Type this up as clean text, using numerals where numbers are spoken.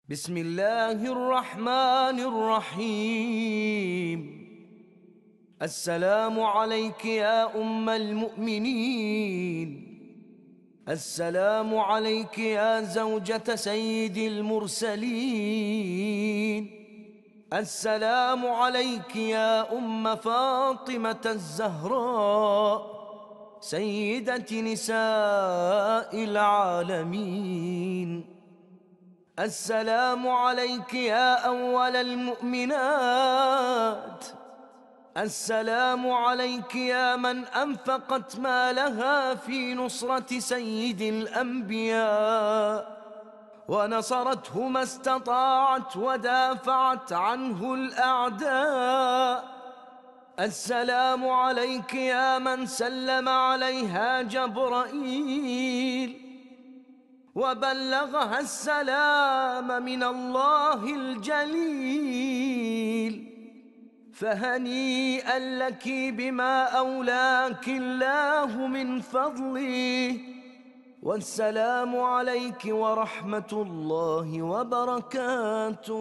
بسم الله الرحمن الرحيم. السلام عليك يا أم المؤمنين. السلام عليك يا زوجة سيد المرسلين. السلام عليك يا أم فاطمة الزهراء سيدة نساء العالمين. السلام عليك يا أول المؤمنات. السلام عليك يا من أنفقت مالها في نصرة سيد الأنبياء ونصرته ما استطاعت ودافعت عنه الأعداء. السلام عليك يا من سلم عليها جبرائيل وبلغها السلام من الله الجليل. فهنيئا لك بما أولاك الله من فضله. والسلام عليك ورحمة الله وبركاته.